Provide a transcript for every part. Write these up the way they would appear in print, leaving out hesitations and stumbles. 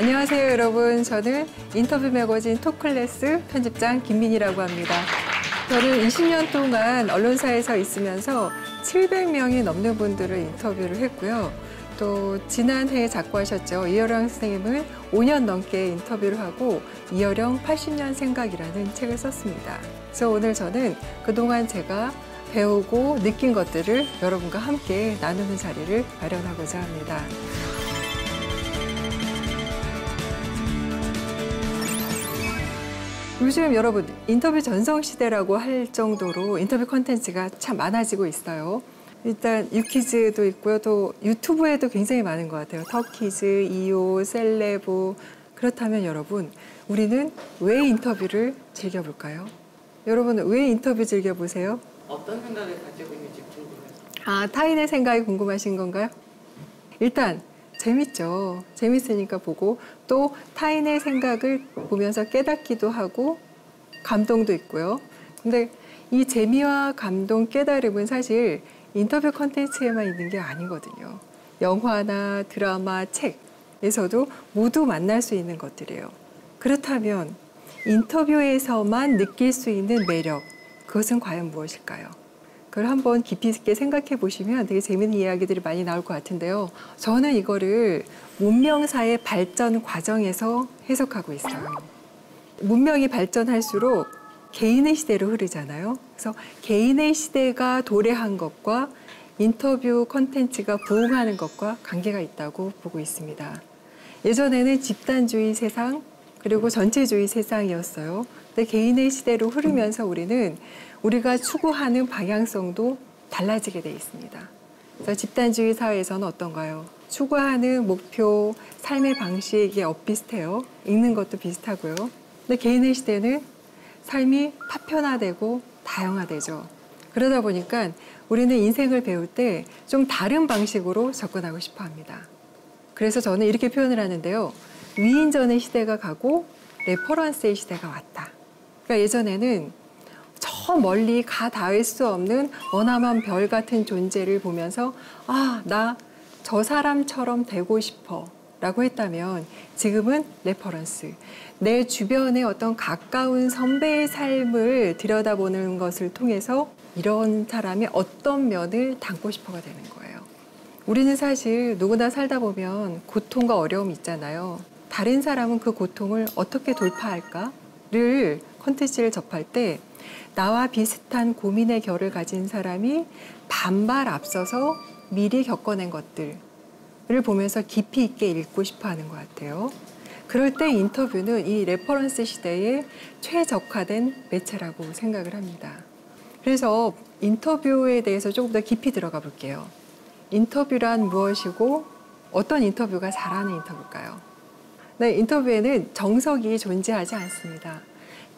안녕하세요, 여러분. 저는 인터뷰 매거진 톡클래스 편집장 김민희라고 합니다. 저는 20년 동안 언론사에서 있으면서 700명이 넘는 분들을 인터뷰를 했고요. 또 지난해에 작고하셨죠. 이어령 선생님은 5년 넘게 인터뷰를 하고 이어령 80년 생각이라는 책을 썼습니다. 그래서 오늘 저는 그동안 제가 배우고 느낀 것들을 여러분과 함께 나누는 자리를 마련하고자 합니다. 요즘 여러분 인터뷰 전성시대라고 할 정도로 인터뷰 콘텐츠가 참 많아지고 있어요. 일단 유퀴즈도 있고요. 또 유튜브에도 굉장히 많은 것 같아요. 터키즈, 이오, 셀레브. 그렇다면 여러분, 우리는 왜 인터뷰를 즐겨볼까요? 여러분은 왜 인터뷰 즐겨보세요? 어떤 생각을 가지고 있는지 궁금해서. 아, 타인의 생각이 궁금하신 건가요? 일단 재밌죠. 재밌으니까 보고 또 타인의 생각을 보면서 깨닫기도 하고 감동도 있고요. 근데 이 재미와 감동, 깨달음은 사실 인터뷰 콘텐츠에만 있는 게 아니거든요. 영화나 드라마, 책에서도 모두 만날 수 있는 것들이에요. 그렇다면 인터뷰에서만 느낄 수 있는 매력, 그것은 과연 무엇일까요? 그걸 한번 깊이 있게 생각해 보시면 되게 재밌는 이야기들이 많이 나올 것 같은데요. 저는 이거를 문명사의 발전 과정에서 해석하고 있어요. 문명이 발전할수록 개인의 시대로 흐르잖아요. 그래서 개인의 시대가 도래한 것과 인터뷰 콘텐츠가 부흥하는 것과 관계가 있다고 보고 있습니다. 예전에는 집단주의 세상, 그리고 전체주의 세상이었어요. 근데 개인의 시대로 흐르면서 우리가 추구하는 방향성도 달라지게 돼 있습니다. 그래서 집단주의 사회에서는 어떤가요? 추구하는 목표, 삶의 방식이 엇비슷해요. 읽는 것도 비슷하고요. 근데 개인의 시대는 삶이 파편화되고 다양화되죠. 그러다 보니까 우리는 인생을 배울 때 좀 다른 방식으로 접근하고 싶어 합니다. 그래서 저는 이렇게 표현을 하는데요. 위인전의 시대가 가고 레퍼런스의 시대가 왔다. 그러니까 예전에는 저 멀리 가 닿을 수 없는 머나먼 별 같은 존재를 보면서 아, 나 저 사람처럼 되고 싶어 라고 했다면 지금은 레퍼런스. 내 주변의 어떤 가까운 선배의 삶을 들여다보는 것을 통해서 이런 사람의 어떤 면을 담고 싶어가 되는 거예요. 우리는 사실 누구나 살다 보면 고통과 어려움이 있잖아요. 다른 사람은 그 고통을 어떻게 돌파할까를 콘텐츠를 접할 때 나와 비슷한 고민의 결을 가진 사람이 반발 앞서서 미리 겪어낸 것들을 보면서 깊이 있게 읽고 싶어 하는 것 같아요. 그럴 때 인터뷰는 이 레퍼런스 시대에 최적화된 매체라고 생각을 합니다. 그래서 인터뷰에 대해서 조금 더 깊이 들어가 볼게요. 인터뷰란 무엇이고 어떤 인터뷰가 잘하는 인터뷰일까요? 네, 인터뷰에는 정석이 존재하지 않습니다.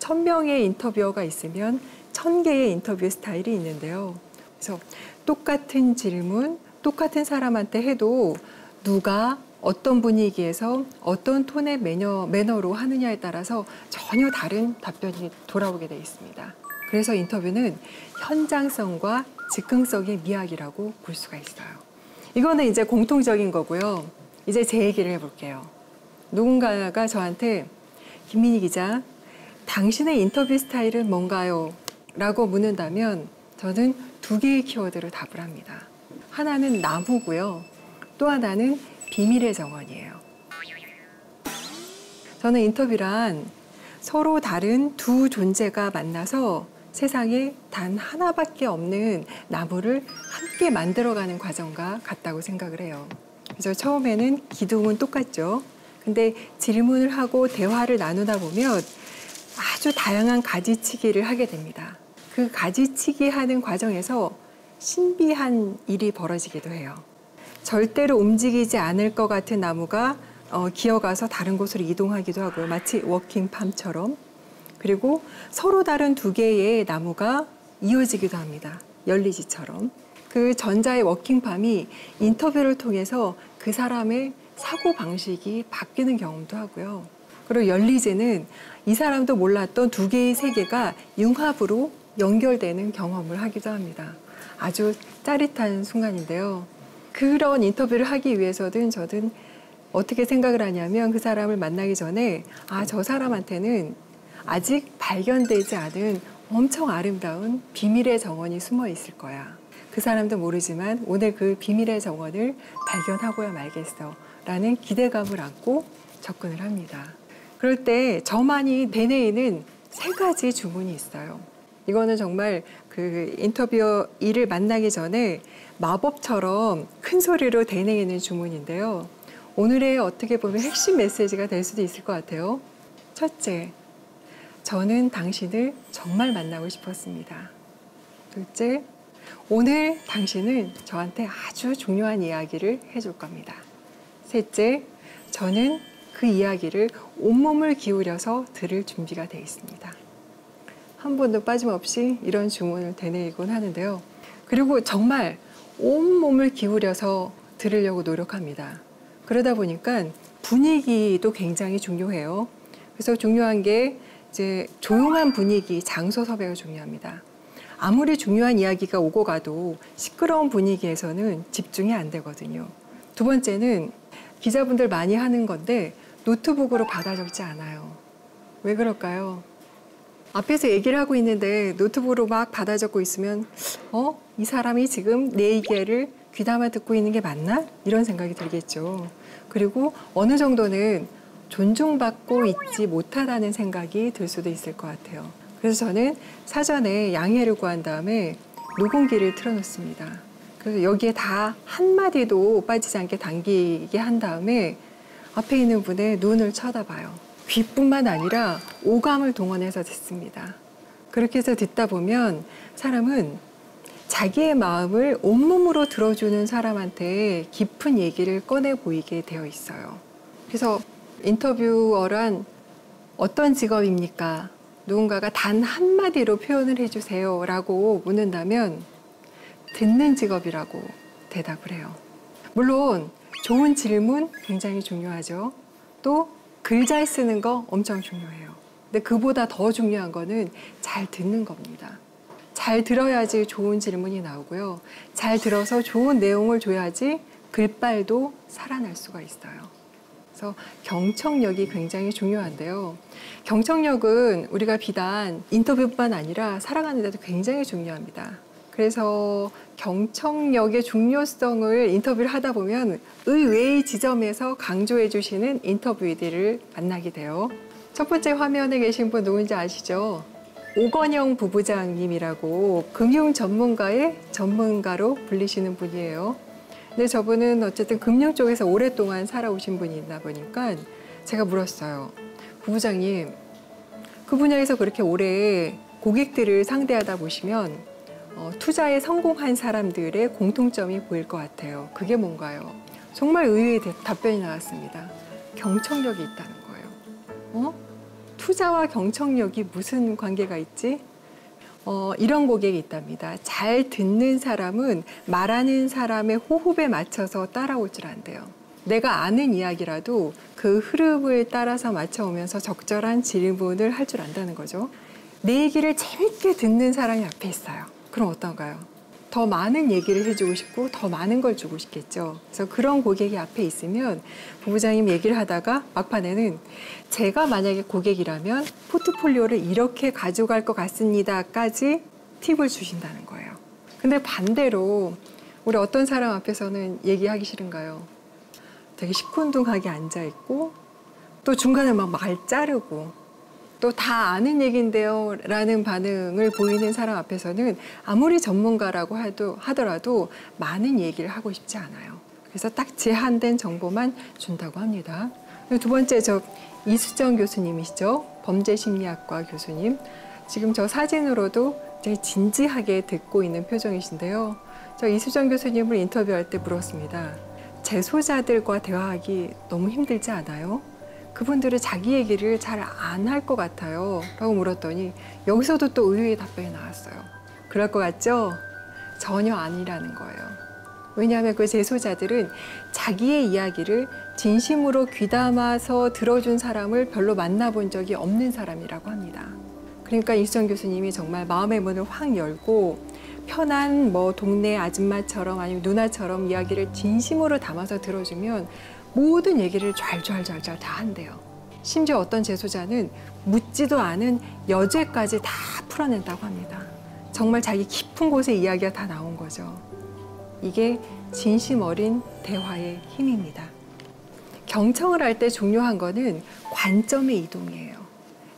1000명의 인터뷰어가 있으면 1000개의 인터뷰 스타일이 있는데요. 그래서 똑같은 질문, 똑같은 사람한테 해도 누가 어떤 분위기에서 어떤 톤의 매너로 하느냐에 따라서 전혀 다른 답변이 돌아오게 되어 있습니다. 그래서 인터뷰는 현장성과 즉흥성의 미학이라고 볼 수가 있어요. 이거는 이제 공통적인 거고요. 이제 제 얘기를 해볼게요. 누군가가 저한테 김민희 기자, 당신의 인터뷰 스타일은 뭔가요? 라고 묻는다면 저는 2개의 키워드로 답을 합니다. 하나는 나무고요. 또 하나는 비밀의 정원이에요. 저는 인터뷰란 서로 다른 두 존재가 만나서 세상에 단 하나밖에 없는 나무를 함께 만들어가는 과정과 같다고 생각을 해요. 그래서 처음에는 기둥은 똑같죠. 근데 질문을 하고 대화를 나누다 보면 아주 다양한 가지치기를 하게 됩니다. 그 가지치기 하는 과정에서 신비한 일이 벌어지기도 해요. 절대로 움직이지 않을 것 같은 나무가 기어가서 다른 곳으로 이동하기도 하고요. 마치 워킹팜처럼. 그리고 서로 다른 2개의 나무가 이어지기도 합니다. 열리지처럼. 그 전자의 워킹팜이 인터뷰를 통해서 그 사람의 사고방식이 바뀌는 경험도 하고요. 그리고 열리지는 이 사람도 몰랐던 2개의 세계가 융합으로 연결되는 경험을 하기도 합니다. 아주 짜릿한 순간인데요. 그런 인터뷰를 하기 위해서는 저는 어떻게 생각을 하냐면 그 사람을 만나기 전에 저 사람한테는 아직 발견되지 않은 엄청 아름다운 비밀의 정원이 숨어 있을 거야. 그 사람도 모르지만 오늘 그 비밀의 정원을 발견하고야 말겠어 라는 기대감을 안고 접근을 합니다. 그럴 때 저만이 되뇌이는 3가지 주문이 있어요. 이거는 정말 그 인터뷰이를 만나기 전에 마법처럼 큰 소리로 되뇌이는 주문인데요. 오늘의 어떻게 보면 핵심 메시지가 될 수도 있을 것 같아요. 첫째, 저는 당신을 정말 만나고 싶었습니다. 둘째, 오늘 당신은 저한테 아주 중요한 이야기를 해줄 겁니다. 셋째, 저는 그 이야기를 온몸을 기울여서 들을 준비가 되어 있습니다. 한 번도 빠짐없이 이런 주문을 되뇌이곤 하는데요. 그리고 정말 온몸을 기울여서 들으려고 노력합니다. 그러다 보니까 분위기도 굉장히 중요해요. 그래서 중요한 게 이제 조용한 분위기, 장소 섭외가 중요합니다. 아무리 중요한 이야기가 오고 가도 시끄러운 분위기에서는 집중이 안 되거든요. 두 번째는 기자분들 많이 하는 건데 노트북으로 받아 적지 않아요. 왜 그럴까요? 앞에서 얘기를 하고 있는데 노트북으로 막 받아 적고 있으면 이 사람이 지금 내 얘기를 귀담아 듣고 있는 게 맞나? 이런 생각이 들겠죠. 그리고 어느 정도는 존중받고 있지 못하다는 생각이 들 수도 있을 것 같아요. 그래서 저는 사전에 양해를 구한 다음에 녹음기를 틀어놓습니다. 그래서 여기에 다 한마디도 빠지지 않게 당기게 한 다음에 앞에 있는 분의 눈을 쳐다봐요. 귀뿐만 아니라 오감을 동원해서 듣습니다. 그렇게 해서 듣다 보면 사람은 자기의 마음을 온몸으로 들어주는 사람한테 깊은 얘기를 꺼내 보이게 되어 있어요. 그래서 인터뷰어란 어떤 직업입니까? 누군가가 단 한마디로 표현을 해주세요 라고 묻는다면 듣는 직업이라고 대답을 해요. 물론 좋은 질문 굉장히 중요하죠. 또 글 잘 쓰는 거 엄청 중요해요. 근데 그보다 더 중요한 거는 잘 듣는 겁니다. 잘 들어야지 좋은 질문이 나오고요. 잘 들어서 좋은 내용을 줘야지 글빨도 살아날 수가 있어요. 그래서 경청력이 굉장히 중요한데요. 경청력은 우리가 비단 인터뷰뿐만 아니라 살아가는 데도 굉장히 중요합니다. 그래서 경청력의 중요성을 인터뷰를 하다 보면 의외의 지점에서 강조해 주시는 인터뷰이들을 만나게 돼요. 첫 번째 화면에 계신 분 누군지 아시죠? 오건영 부부장님이라고 금융 전문가의 전문가로 불리시는 분이에요. 근데 저분은 어쨌든 금융 쪽에서 오랫동안 살아오신 분이 있나 보니까 제가 물었어요. 부부장님, 그 분야에서 그렇게 오래 고객들을 상대하다 보시면 투자에 성공한 사람들의 공통점이 보일 것 같아요. 그게 뭔가요? 정말 의외의 답변이 나왔습니다. 경청력이 있다는 거예요. 투자와 경청력이 무슨 관계가 있지? 이런 고객이 있답니다. 잘 듣는 사람은 말하는 사람의 호흡에 맞춰서 따라올 줄 안대요. 내가 아는 이야기라도 그 흐름을 따라서 맞춰오면서 적절한 질문을 할 줄 안다는 거죠. 내 얘기를 재밌게 듣는 사람이 앞에 있어요. 그럼 어떤가요? 더 많은 얘기를 해주고 싶고 더 많은 걸 주고 싶겠죠. 그래서 그런 고객이 앞에 있으면 부부장님 얘기를 하다가 막판에는 제가 만약에 고객이라면 포트폴리오를 이렇게 가져갈 것 같습니다까지 팁을 주신다는 거예요. 근데 반대로 우리 어떤 사람 앞에서는 얘기하기 싫은가요? 되게 시큰둥하게 앉아있고 또 중간에 막 말 자르고 또 다 아는 얘기인데요 라는 반응을 보이는 사람 앞에서는 아무리 전문가라고 하더라도 많은 얘기를 하고 싶지 않아요. 그래서 딱 제한된 정보만 준다고 합니다. 두 번째 이수정 교수님이시죠. 범죄심리학과 교수님. 지금 저 사진으로도 되게 진지하게 듣고 있는 표정이신데요. 저 이수정 교수님을 인터뷰할 때 물었습니다. 재소자들과 대화하기 너무 힘들지 않아요? 그분들은 자기 얘기를 잘 안 할 것 같아요 라고 물었더니 여기서도 또 의외의 답변이 나왔어요. 그럴 것 같죠? 전혀 아니라는 거예요. 왜냐하면 그 재소자들은 자기의 이야기를 진심으로 귀담아서 들어준 사람을 별로 만나본 적이 없는 사람이라고 합니다. 그러니까 이수정 교수님이 정말 마음의 문을 확 열고 편한 동네 아줌마처럼 아니면 누나처럼 이야기를 진심으로 담아서 들어주면 모든 얘기를 좔좔좔좔 다 한대요. 심지어 어떤 재소자는 묻지도 않은 여죄까지 다 풀어낸다고 합니다. 정말 자기 깊은 곳에 이야기가 다 나온 거죠. 이게 진심 어린 대화의 힘입니다. 경청을 할 때 중요한 거는 관점의 이동이에요.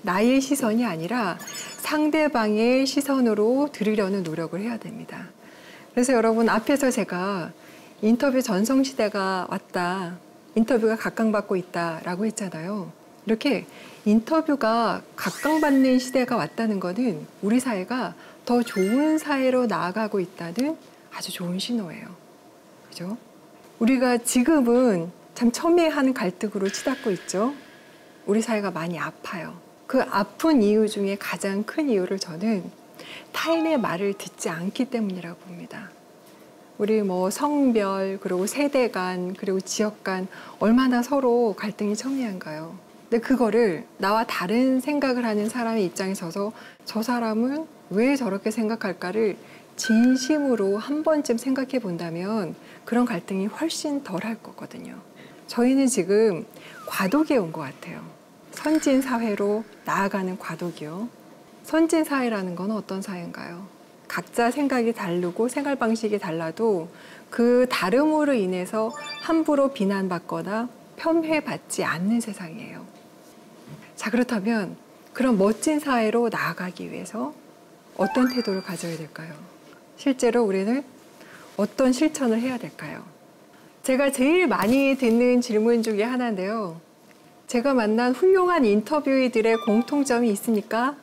나의 시선이 아니라 상대방의 시선으로 들으려는 노력을 해야 됩니다. 그래서 여러분, 앞에서 제가 인터뷰 전성시대가 왔다, 인터뷰가 각광받고 있다라고 했잖아요. 이렇게 인터뷰가 각광받는 시대가 왔다는 거는 우리 사회가 더 좋은 사회로 나아가고 있다는 아주 좋은 신호예요. 그죠? 우리가 지금은 참 첨예한 갈등으로 치닫고 있죠. 우리 사회가 많이 아파요. 그 아픈 이유 중에 가장 큰 이유를 저는 타인의 말을 듣지 않기 때문이라고 봅니다. 우리 뭐 성별, 그리고 세대 간, 그리고 지역 간 얼마나 서로 갈등이 첨예한가요? 근데 그거를 나와 다른 생각을 하는 사람의 입장에 서서 저 사람은 왜 저렇게 생각할까를 진심으로 한 번쯤 생각해 본다면 그런 갈등이 훨씬 덜 할 거거든요. 저희는 지금 과도기에 온 것 같아요. 선진 사회로 나아가는 과도기요. 선진 사회라는 건 어떤 사회인가요? 각자 생각이 다르고 생활 방식이 달라도 그 다름으로 인해서 함부로 비난받거나 폄훼받지 않는 세상이에요. 자, 그렇다면 그런 멋진 사회로 나아가기 위해서 어떤 태도를 가져야 될까요? 실제로 우리는 어떤 실천을 해야 될까요? 제가 제일 많이 듣는 질문 중에 하나인데요. 제가 만난 훌륭한 인터뷰이들의 공통점이 있습니까?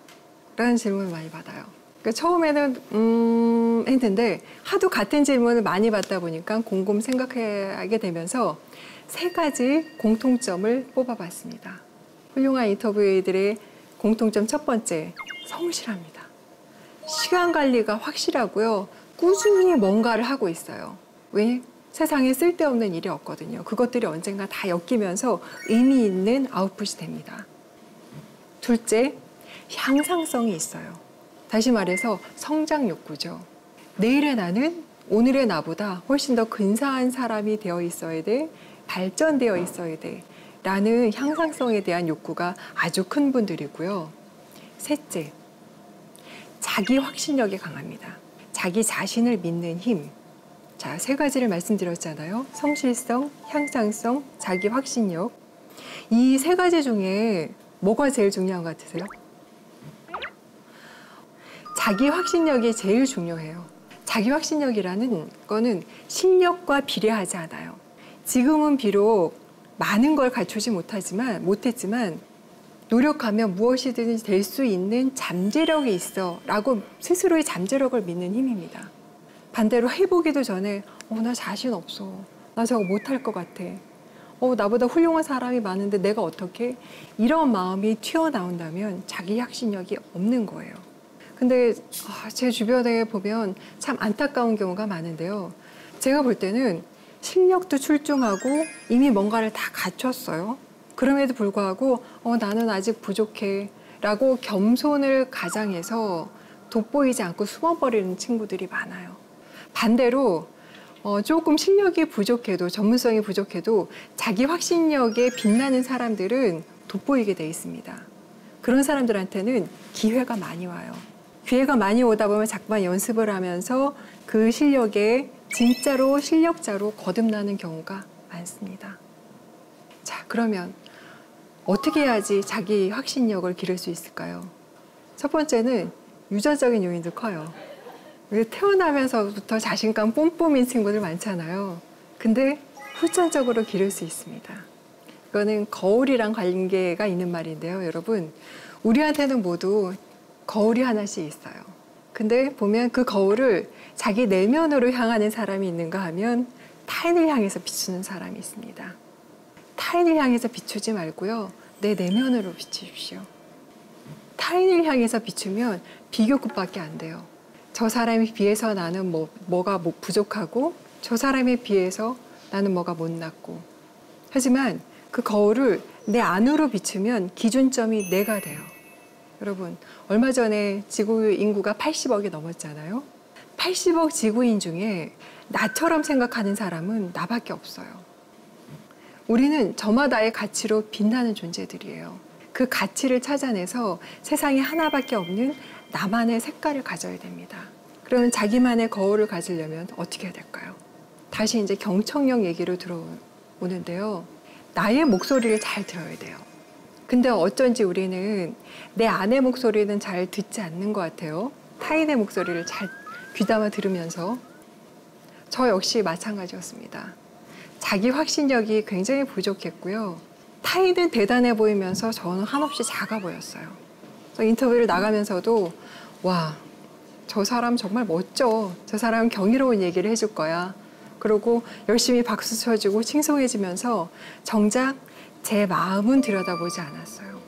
라는 질문을 많이 받아요. 그러니까 처음에는 했는데 하도 같은 질문을 많이 받다 보니까 곰곰 생각하게 되면서 3가지 공통점을 뽑아봤습니다. 훌륭한 인터뷰이들의 공통점 첫 번째, 성실합니다. 시간 관리가 확실하고요. 꾸준히 뭔가를 하고 있어요. 왜? 세상에 쓸데없는 일이 없거든요. 그것들이 언젠가 다 엮이면서 의미 있는 아웃풋이 됩니다. 둘째, 향상성이 있어요. 다시 말해서 성장 욕구죠. 내일의 나는 오늘의 나보다 훨씬 더 근사한 사람이 되어 있어야 돼, 발전되어 있어야 돼 라는 향상성에 대한 욕구가 아주 큰 분들이고요. 셋째, 자기 확신력이 강합니다. 자기 자신을 믿는 힘. 자, 3가지를 말씀드렸잖아요. 성실성, 향상성, 자기 확신력. 이 3가지 중에 뭐가 제일 중요한 것 같으세요? 자기 확신력이 제일 중요해요. 자기 확신력이라는 거는 실력과 비례하지 않아요. 지금은 비록 많은 걸 갖추지 못했지만 노력하면 무엇이든지 될 수 있는 잠재력이 있어 라고 스스로의 잠재력을 믿는 힘입니다. 반대로 해보기도 전에 나 자신 없어. 나 저거 못할 것 같아. 나보다 훌륭한 사람이 많은데 내가 어떻게? 이런 마음이 튀어나온다면 자기 확신력이 없는 거예요. 근데 제 주변에 보면 참 안타까운 경우가 많은데요. 제가 볼 때는 실력도 출중하고 이미 뭔가를 다 갖췄어요. 그럼에도 불구하고 나는 아직 부족해 라고 겸손을 가장해서 돋보이지 않고 숨어버리는 친구들이 많아요. 반대로 조금 실력이 부족해도, 전문성이 부족해도 자기 확신력에 빛나는 사람들은 돋보이게 돼 있습니다. 그런 사람들한테는 기회가 많이 와요. 기회가 많이 오다 보면 자꾸만 연습을 하면서 그 실력에 진짜로 실력자로 거듭나는 경우가 많습니다. 자, 그러면 어떻게 해야지 자기 확신력을 기를 수 있을까요? 첫 번째는 유전적인 요인도 커요. 태어나면서부터 자신감 뿜뿜인 친구들 많잖아요. 근데 후천적으로 기를 수 있습니다. 이거는 거울이랑 관계가 있는 말인데요. 여러분, 우리한테는 모두 거울이 하나씩 있어요. 근데 보면 그 거울을 자기 내면으로 향하는 사람이 있는가 하면 타인을 향해서 비추는 사람이 있습니다. 타인을 향해서 비추지 말고요. 내 내면으로 비추십시오. 타인을 향해서 비추면 비교급밖에 안 돼요. 저 사람에 비해서 나는 뭐가 부족하고 저 사람에 비해서 나는 뭐가 못났고. 하지만 그 거울을 내 안으로 비추면 기준점이 내가 돼요. 여러분, 얼마 전에 지구 인구가 80억이 넘었잖아요. 80억 지구인 중에 나처럼 생각하는 사람은 나밖에 없어요. 우리는 저마다의 가치로 빛나는 존재들이에요. 그 가치를 찾아내서 세상에 하나밖에 없는 나만의 색깔을 가져야 됩니다. 그러면 자기만의 거울을 가지려면 어떻게 해야 될까요? 다시 이제 경청력 얘기로 들어오는데요. 나의 목소리를 잘 들어야 돼요. 근데 어쩐지 우리는 내 안의 목소리는 잘 듣지 않는 것 같아요. 타인의 목소리를 잘 귀담아 들으면서. 저 역시 마찬가지였습니다. 자기 확신력이 굉장히 부족했고요. 타인은 대단해 보이면서 저는 한없이 작아 보였어요. 그래서 인터뷰를 나가면서도 와, 저 사람 정말 멋져. 저 사람 경이로운 얘기를 해줄 거야. 그러고 열심히 박수 쳐주고 칭송해주면서 정작 제 마음은 들여다보지 않았어요.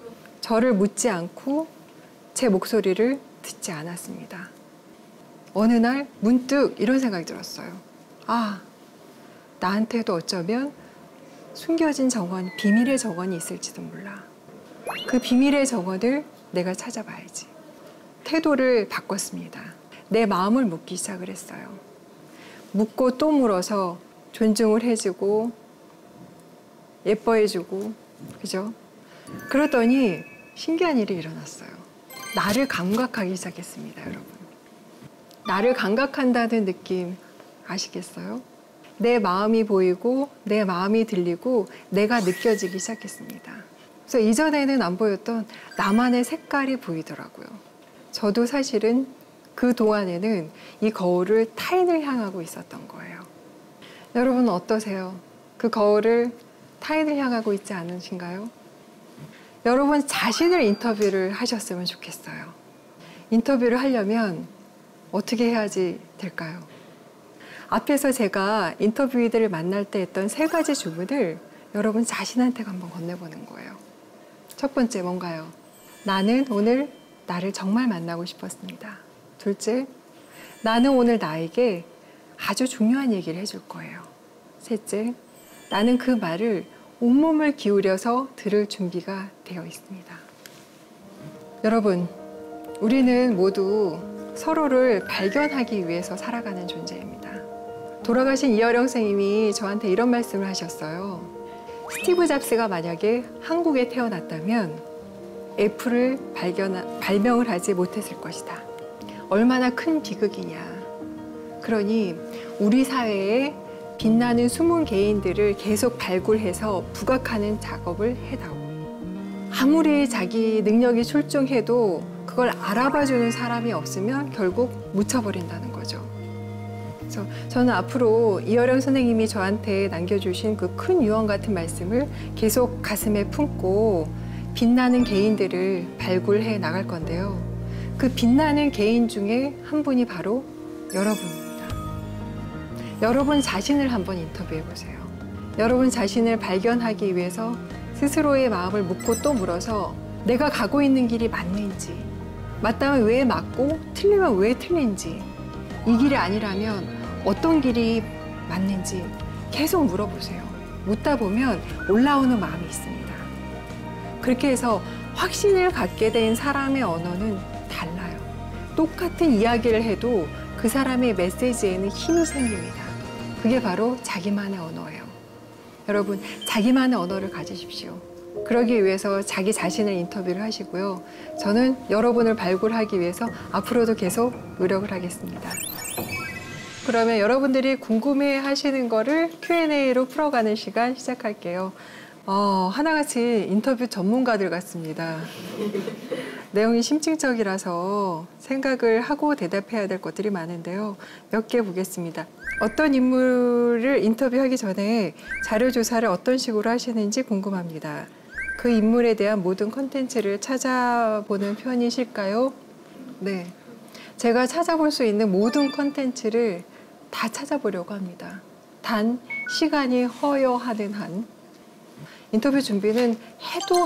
저를 묻지 않고 제 목소리를 듣지 않았습니다. 어느 날 문득 이런 생각이 들었어요. 아, 나한테도 어쩌면 숨겨진 정원, 비밀의 정원이 있을지도 몰라. 그 비밀의 정원을 내가 찾아봐야지. 태도를 바꿨습니다. 내 마음을 묻기 시작을 했어요. 묻고 또 물어서 존중을 해주고 예뻐해주고, 그죠? 그러더니 신기한 일이 일어났어요. 나를 감각하기 시작했습니다, 여러분. 나를 감각한다는 느낌 아시겠어요? 내 마음이 보이고 내 마음이 들리고 내가 느껴지기 시작했습니다. 그래서 이전에는 안 보였던 나만의 색깔이 보이더라고요. 저도 사실은 그 동안에는 이 거울을 타인을 향하고 있었던 거예요. 여러분 어떠세요? 그 거울을 타인을 향하고 있지 않으신가요? 여러분 자신을 인터뷰를 하셨으면 좋겠어요. 인터뷰를 하려면 어떻게 해야지 될까요? 앞에서 제가 인터뷰이들을 만날 때 했던 3가지 주문을 여러분 자신한테 한번 건네보는 거예요. 첫 번째 뭔가요? 나는 오늘 나를 정말 만나고 싶었습니다. 둘째, 나는 오늘 나에게 아주 중요한 얘기를 해줄 거예요. 셋째, 나는 그 말을 온몸을 기울여서 들을 준비가 되어 있습니다. 여러분, 우리는 모두 서로를 발견하기 위해서 살아가는 존재입니다. 돌아가신 이어령 선생님이 저한테 이런 말씀을 하셨어요. 스티브 잡스가 만약에 한국에 태어났다면 애플을 발명을 하지 못했을 것이다. 얼마나 큰 비극이냐. 그러니 우리 사회에 빛나는 숨은 개인들을 계속 발굴해서 부각하는 작업을 해다오. 아무리 자기 능력이 출중해도 그걸 알아봐주는 사람이 없으면 결국 묻혀버린다는 거죠. 그래서 저는 앞으로 이어령 선생님이 저한테 남겨주신 그 큰 유언 같은 말씀을 계속 가슴에 품고 빛나는 개인들을 발굴해 나갈 건데요. 그 빛나는 개인 중에 한 분이 바로 여러분입니다. 여러분 자신을 한번 인터뷰해 보세요. 여러분 자신을 발견하기 위해서 스스로의 마음을 묻고 또 물어서 내가 가고 있는 길이 맞는지, 맞다면 왜 맞고 틀리면 왜 틀린지, 이 길이 아니라면 어떤 길이 맞는지 계속 물어보세요. 묻다 보면 올라오는 마음이 있습니다. 그렇게 해서 확신을 갖게 된 사람의 언어는 달라요. 똑같은 이야기를 해도 그 사람의 메시지에는 힘이 생깁니다. 그게 바로 자기만의 언어예요. 여러분, 자기만의 언어를 가지십시오. 그러기 위해서 자기 자신을 인터뷰를 하시고요. 저는 여러분을 발굴하기 위해서 앞으로도 계속 노력을 하겠습니다. 그러면 여러분들이 궁금해 하시는 거를 Q&A로 풀어가는 시간 시작할게요. 하나같이 인터뷰 전문가들 같습니다. 내용이 심층적이라서 생각을 하고 대답해야 될 것들이 많은데요. 몇 개 보겠습니다. 어떤 인물을 인터뷰하기 전에 자료 조사를 어떤 식으로 하시는지 궁금합니다. 그 인물에 대한 모든 콘텐츠를 찾아보는 편이실까요? 네. 제가 찾아볼 수 있는 모든 콘텐츠를 다 찾아보려고 합니다. 단 시간이 허여하는 한. 인터뷰 준비는 해도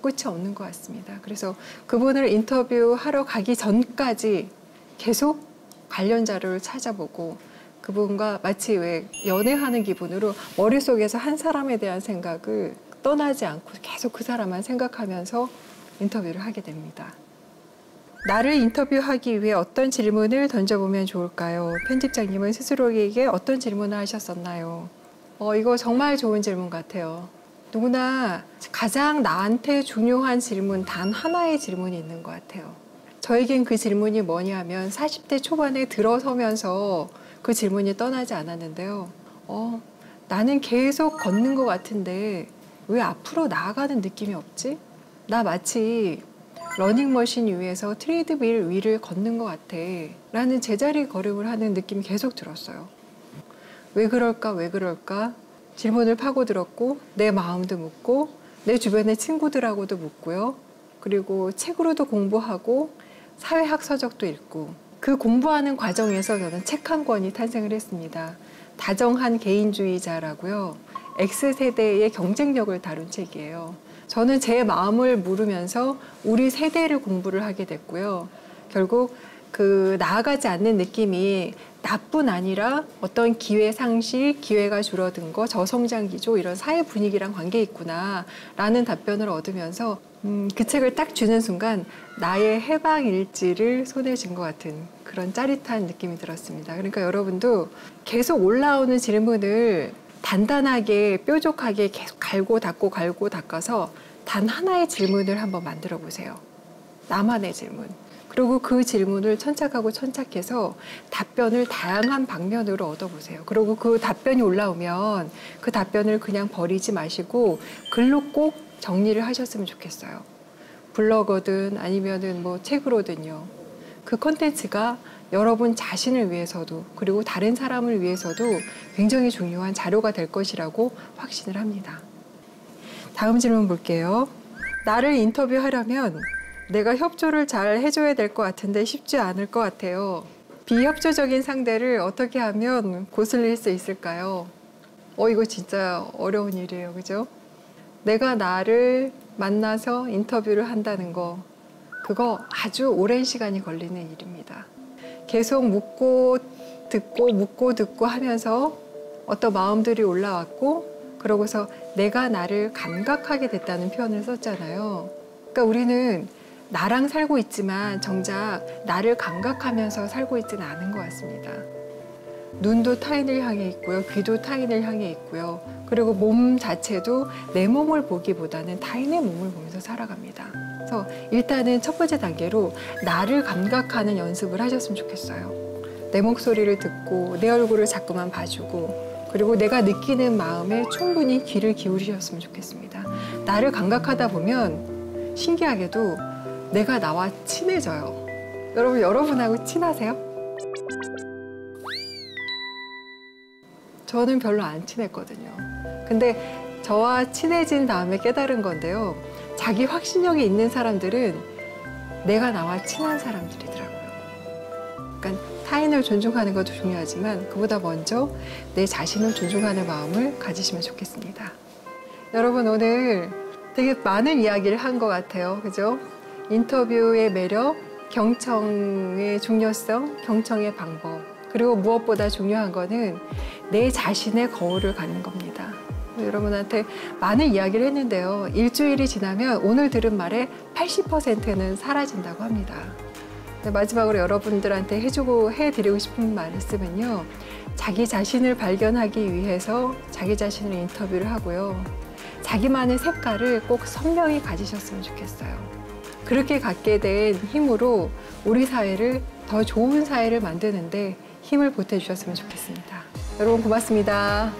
끝이 없는 것 같습니다. 그래서 그분을 인터뷰하러 가기 전까지 계속 관련 자료를 찾아보고 그분과 마치 왜 연애하는 기분으로 머릿속에서 한 사람에 대한 생각을 떠나지 않고 계속 그 사람만 생각하면서 인터뷰를 하게 됩니다. 나를 인터뷰하기 위해 어떤 질문을 던져보면 좋을까요? 편집장님은 스스로에게 어떤 질문을 하셨었나요? 이거 정말 좋은 질문 같아요. 누구나 가장 나한테 중요한 질문, 단 하나의 질문이 있는 것 같아요. 저에겐 그 질문이 뭐냐면 40대 초반에 들어서면서 그 질문이 떠나지 않았는데요. 나는 계속 걷는 것 같은데 왜 앞으로 나아가는 느낌이 없지? 나 마치 러닝머신 위에서 트레이드밀 위를 걷는 것 같아 라는 제자리 걸음을 하는 느낌이 계속 들었어요. 왜 그럴까 왜 그럴까 질문을 파고들었고 내 마음도 묻고 내 주변의 친구들하고도 묻고요. 그리고 책으로도 공부하고 사회학 서적도 읽고 그 공부하는 과정에서 저는 책 한 권이 탄생을 했습니다. 다정한 개인주의자라고요. X세대의 경쟁력을 다룬 책이에요. 저는 제 마음을 물으면서 우리 세대를 공부를 하게 됐고요. 결국 그 나아가지 않는 느낌이 나뿐 아니라 어떤 기회 상실, 기회가 줄어든 거, 저성장 기조 이런 사회 분위기랑 관계 있구나 라는 답변을 얻으면서 그 책을 딱 주는 순간 나의 해방 일지를 손에 쥔 것 같은 그런 짜릿한 느낌이 들었습니다. 그러니까 여러분도 계속 올라오는 질문을 단단하게 뾰족하게 계속 갈고 닦아서 단 하나의 질문을 한번 만들어 보세요. 나만의 질문. 그리고 그 질문을 천착하고 천착해서 답변을 다양한 방면으로 얻어보세요. 그리고 그 답변이 올라오면 그 답변을 그냥 버리지 마시고 글로 꼭 정리를 하셨으면 좋겠어요. 블로거든 아니면은 뭐 책으로든요. 그 콘텐츠가 여러분 자신을 위해서도 그리고 다른 사람을 위해서도 굉장히 중요한 자료가 될 것이라고 확신을 합니다. 다음 질문 볼게요. 나를 인터뷰하려면 내가 협조를 잘 해줘야 될 것 같은데 쉽지 않을 것 같아요. 비협조적인 상대를 어떻게 하면 거슬릴 수 있을까요? 이거 진짜 어려운 일이에요. 그죠? 내가 나를 만나서 인터뷰를 한다는 거, 그거 아주 오랜 시간이 걸리는 일입니다. 계속 묻고 듣고 하면서 어떤 마음들이 올라왔고 그러고서 내가 나를 감각하게 됐다는 표현을 썼잖아요. 그러니까 우리는 나랑 살고 있지만 정작 나를 감각하면서 살고 있지는 않은 것 같습니다. 눈도 타인을 향해 있고요. 귀도 타인을 향해 있고요. 그리고 몸 자체도 내 몸을 보기보다는 타인의 몸을 보면서 살아갑니다. 그래서 일단은 첫 번째 단계로 나를 감각하는 연습을 하셨으면 좋겠어요. 내 목소리를 듣고 내 얼굴을 자꾸만 봐주고 그리고 내가 느끼는 마음에 충분히 귀를 기울이셨으면 좋겠습니다. 나를 감각하다 보면 신기하게도 내가 나와 친해져요. 여러분하고 친하세요? 저는 별로 안 친했거든요. 근데 저와 친해진 다음에 깨달은 건데요. 자기 확신력이 있는 사람들은 내가 나와 친한 사람들이더라고요. 그러니까 타인을 존중하는 것도 중요하지만 그보다 먼저 내 자신을 존중하는 마음을 가지시면 좋겠습니다. 여러분 오늘 되게 많은 이야기를 한 것 같아요. 그죠? 인터뷰의 매력, 경청의 중요성, 경청의 방법 그리고 무엇보다 중요한 거는 내 자신의 거울을 가는 겁니다. 여러분한테 많은 이야기를 했는데요. 일주일이 지나면 오늘 들은 말의 80%는 사라진다고 합니다. 마지막으로 여러분들한테 해드리고 싶은 말이 있으면요. 자기 자신을 발견하기 위해서 자기 자신을 인터뷰를 하고요. 자기만의 색깔을 꼭 선명히 가지셨으면 좋겠어요. 그렇게 갖게 된 힘으로 우리 사회를 더 좋은 사회를 만드는데 힘을 보태주셨으면 좋겠습니다. 여러분 고맙습니다.